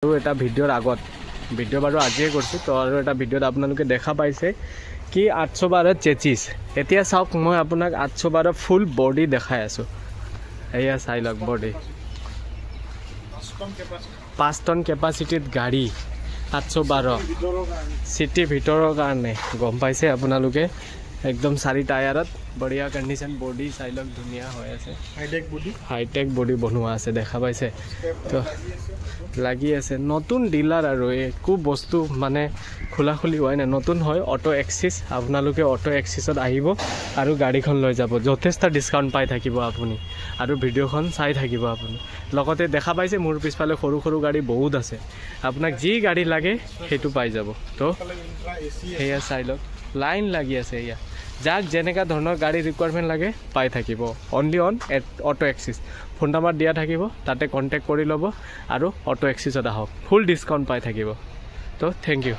আৰু এটা ভিডিঅ'ৰ আগত ভিডিঅ' বাৰু আজিয়ে কৰিছোঁ তো আৰু এটা ভিডিঅ'ত আপোনালোকে দেখা পাইছে কি 812 চেচিছ এতিয়া চাওক মই আপোনাক 812 ফুল বডি দেখাই আছোঁ এয়া চাই লওক বডি 5 টন কেপাচিটিত গাড়ী 812 চিটি ভিতৰৰ কাৰণে গম পাইছে আপোনালোকে একদম 4 টায়াৰত বঢ়িয়া কণ্ডিশ্যন বডি চাই লওক ধুনীয়া হৈ আছে হাইটেক বডি বনোৱা আছে দেখা পাইছে তো লাগি আছে নতুন ডিলাৰ আৰু একো বস্তু মানে খোলা খুলি হোৱাই নাই নতুন হয় অটো এক্সিছ আপোনালোকে অটো এক্সিছত আহিব আৰু গাড়ীখন লৈ যাব যথেষ্ট ডিছকাউণ্ট পাই থাকিব আপুনি আৰু ভিডিঅ'খন চাই থাকিব আপুনি লগতে দেখা পাইছে মোৰ পিছফালে সৰু সৰু গাড়ী বহুত আছে আপোনাক যি গাড়ী লাগে সেইটো পাই যাব তো সেয়া চাই লওক লাইন লাগি আছে এয়া যাক যেনেকুৱা ধৰণৰ গাড়ী ৰিকুৱাৰমেণ্ট লাগে পাই থাকিব only on auto axis phone number দিয়া থাকিব তাতে কণ্টেক্ট কৰি ল'ব আৰু অটো এক্সিছত আহক ফুল ডিছকাউণ্ট পাই থাকিব তো থেংক ইউ